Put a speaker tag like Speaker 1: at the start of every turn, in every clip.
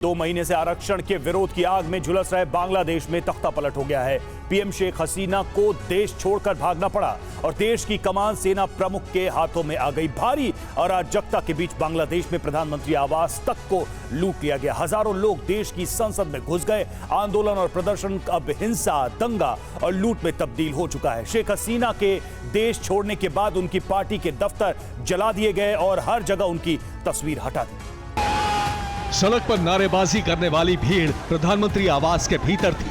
Speaker 1: 2 महीने से आरक्षण के विरोध की आग में झुलस रहे बांग्लादेश में तख्ता पलट हो गया है। पीएम शेख हसीना को देश छोड़कर भागना पड़ा और देश की कमान सेना प्रमुख के हाथों में आ गई। भारी अराजकता के बीच बांग्लादेश में प्रधानमंत्री आवास तक को लूट लिया गया। हजारों लोग देश की संसद में घुस गए। आंदोलन और प्रदर्शन अब हिंसा, दंगा और लूट में तब्दील हो चुका है। शेख हसीना के देश छोड़ने के बाद उनकी पार्टी के दफ्तर जला दिए गए और हर जगह उनकी तस्वीर हटा दी।
Speaker 2: सड़क पर नारेबाजी करने वाली भीड़ प्रधानमंत्री आवास के भीतर थी।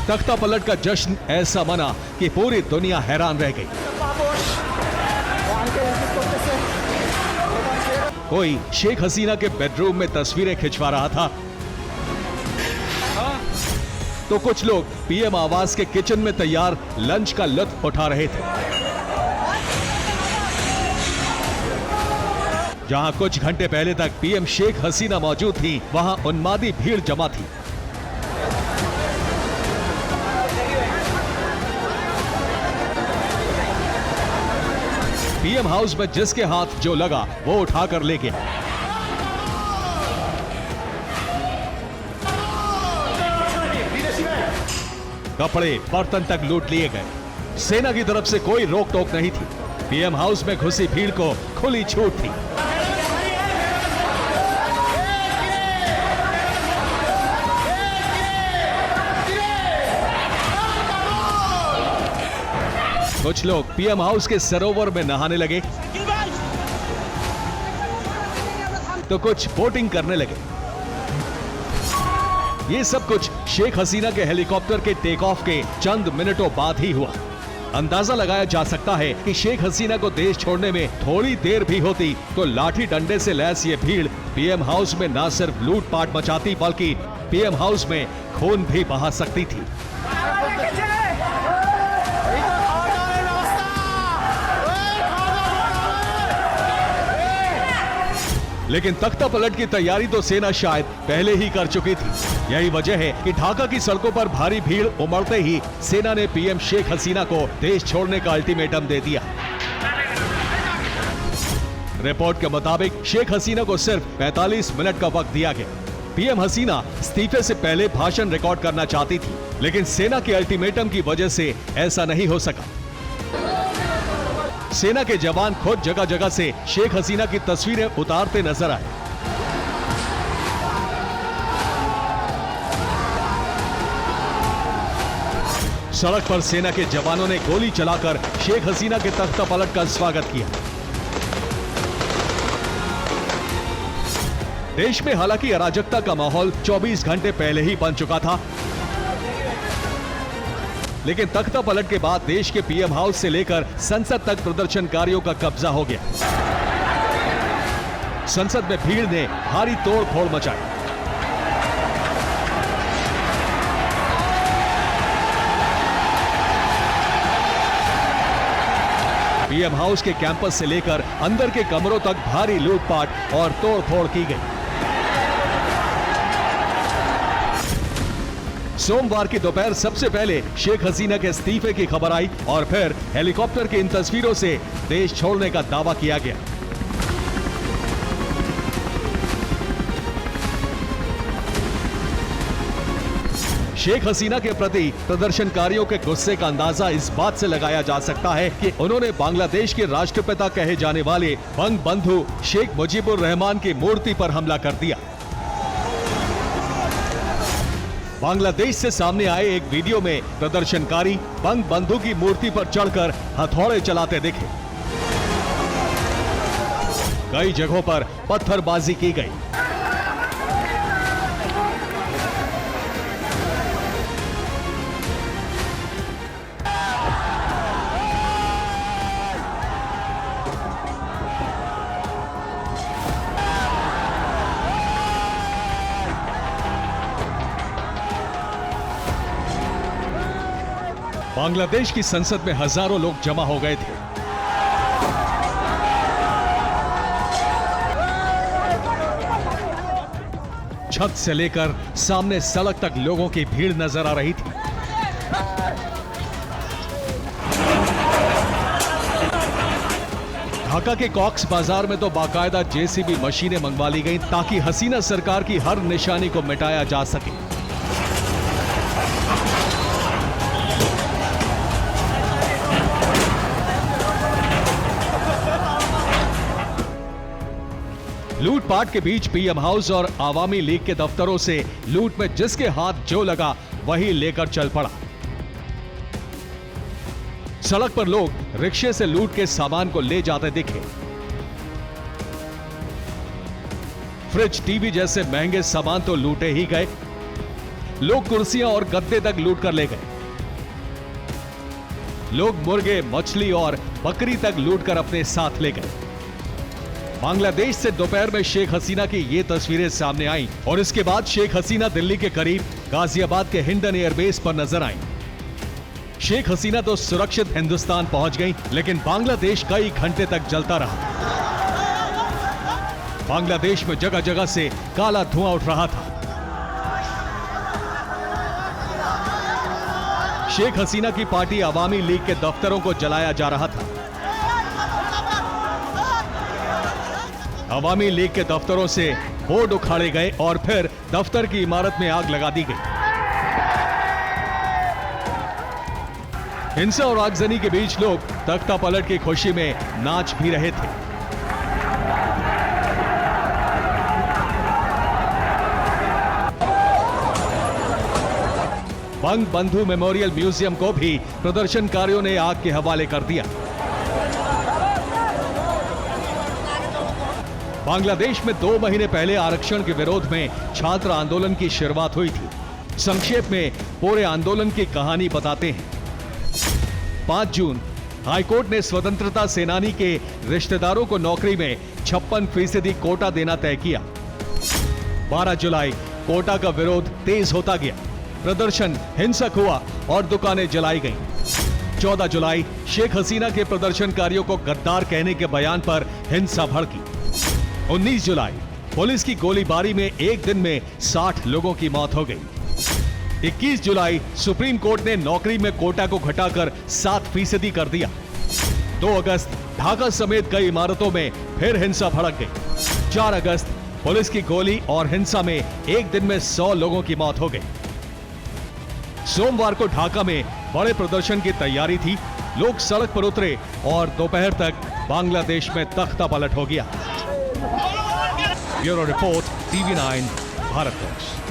Speaker 2: तख्ता पलट का जश्न ऐसा मना कि पूरी दुनिया हैरान रह गई। कोई शेख हसीना के बेडरूम में तस्वीरें खिंचवा रहा था, तो कुछ लोग पीएम आवास के किचन में तैयार लंच का लुत्फ उठा रहे थे। जहां कुछ घंटे पहले तक पीएम शेख हसीना मौजूद थी, वहां उन्मादी भीड़ जमा थी। पीएम हाउस में जिसके हाथ जो लगा वो उठाकर ले गया। कपड़े, बर्तन तक लूट लिए गए। सेना की तरफ से कोई रोक टोक नहीं थी। पीएम हाउस में घुसी भीड़ को खुली छूट थी। कुछ लोग पीएम हाउस के सरोवर में नहाने लगे, तो कुछ बोटिंग करने लगे। ये सब कुछ शेख हसीना के हेलीकॉप्टर के टेक ऑफ के चंद मिनटों बाद ही हुआ। अंदाजा लगाया जा सकता है कि शेख हसीना को देश छोड़ने में थोड़ी देर भी होती तो लाठी डंडे से लैस ये भीड़ पीएम हाउस में न सिर्फ लूटपाट मचाती बल्कि पीएम हाउस में खून भी बहा सकती थी। लेकिन तख्ता पलट की तैयारी तो सेना शायद पहले ही कर चुकी थी। यही वजह है कि ढाका की सड़कों पर भारी भीड़ उमड़ते ही सेना ने पीएम शेख हसीना को देश छोड़ने का अल्टीमेटम दे दिया। रिपोर्ट के मुताबिक शेख हसीना को सिर्फ 45 मिनट का वक्त दिया गया। पीएम हसीना इस्तीफे से पहले भाषण रिकॉर्ड करना चाहती थी, लेकिन सेना के अल्टीमेटम की वजह से ऐसा नहीं हो सका। सेना के जवान खुद जगह जगह से शेख हसीना की तस्वीरें उतारते नजर आए। सड़क पर सेना के जवानों ने गोली चलाकर शेख हसीना के तख्ता पलट का स्वागत किया। देश में हालांकि अराजकता का माहौल 24 घंटे पहले ही बन चुका था, लेकिन तख्ता पलट के बाद देश के पीएम हाउस से लेकर संसद तक प्रदर्शनकारियों का कब्जा हो गया। संसद में भीड़ ने भारी तोड़ फोड़ मचाई। पीएम हाउस के कैंपस से लेकर अंदर के कमरों तक भारी लूटपाट और तोड़ फोड़ की गई। सोमवार की दोपहर सबसे पहले शेख हसीना के इस्तीफे की खबर आई और फिर हेलीकॉप्टर की इन तस्वीरों से देश छोड़ने का दावा किया गया। शेख हसीना के प्रति प्रदर्शनकारियों के गुस्से का अंदाजा इस बात से लगाया जा सकता है कि उन्होंने बांग्लादेश के राष्ट्रपिता कहे जाने वाले बंग बंधु शेख मुजीबुर रहमान की मूर्ति पर हमला कर दिया। बांग्लादेश से सामने आए एक वीडियो में प्रदर्शनकारी बंग बंधु की मूर्ति पर चढ़कर हथौड़े चलाते दिखे। कई जगहों पर पत्थरबाजी की गई। बांग्लादेश की संसद में हजारों लोग जमा हो गए थे। छत से लेकर सामने सड़क तक लोगों की भीड़ नजर आ रही थी। ढाका के कॉक्स बाजार में तो बाकायदा जेसीबी मशीनें मंगवा ली गईं ताकि हसीना सरकार की हर निशानी को मिटाया जा सके। लूटपाट के बीच पीएम हाउस और आवामी लीग के दफ्तरों से लूट में जिसके हाथ जो लगा वही लेकर चल पड़ा। सड़क पर लोग रिक्शे से लूट के सामान को ले जाते दिखे। फ्रिज, टीवी जैसे महंगे सामान तो लूटे ही गए, लोग कुर्सियां और गद्दे तक लूट कर ले गए। लोग मुर्गे, मछली और बकरी तक लूट कर अपने साथ ले गए। बांग्लादेश से दोपहर में शेख हसीना की ये तस्वीरें सामने आईं और इसके बाद शेख हसीना दिल्ली के करीब गाजियाबाद के हिंडन एयरबेस पर नजर आईं। शेख हसीना तो सुरक्षित हिंदुस्तान पहुंच गईं, लेकिन बांग्लादेश कई घंटे तक जलता रहा। बांग्लादेश में जगह जगह से काला धुआं उठ रहा था। शेख हसीना की पार्टी आवामी लीग के दफ्तरों को जलाया जा रहा था। आवामी लीग के दफ्तरों से बोर्ड उखाड़े गए और फिर दफ्तर की इमारत में आग लगा दी गई। हिंसा और आगजनी के बीच लोग तख्ता पलट की खुशी में नाच भी रहे थे। बंग बंधु मेमोरियल म्यूजियम को भी प्रदर्शनकारियों ने आग के हवाले कर दिया। बांग्लादेश में 2 महीने पहले आरक्षण के विरोध में छात्र आंदोलन की शुरुआत हुई थी। संक्षेप में पूरे आंदोलन की कहानी बताते हैं। 5 जून हाईकोर्ट ने स्वतंत्रता सेनानी के रिश्तेदारों को नौकरी में 56% कोटा देना तय किया। 12 जुलाई कोटा का विरोध तेज होता गया, प्रदर्शन हिंसक हुआ और दुकानें जलाई गईं। 14 जुलाई शेख हसीना के प्रदर्शनकारियों को गद्दार कहने के बयान पर हिंसा भड़की। 19 जुलाई पुलिस की गोलीबारी में एक दिन में 60 लोगों की मौत हो गई। 21 जुलाई सुप्रीम कोर्ट ने नौकरी में कोटा को घटाकर 7% कर दिया। 2 अगस्त ढाका समेत कई इमारतों में फिर हिंसा भड़क गई। 4 अगस्त पुलिस की गोली और हिंसा में एक दिन में 100 लोगों की मौत हो गई। सोमवार को ढाका में बड़े प्रदर्शन की तैयारी थी। लोग सड़क पर उतरे और दोपहर तक बांग्लादेश में तख्ता पलट हो गया। Bureau report, TV9 Bharatvarsh.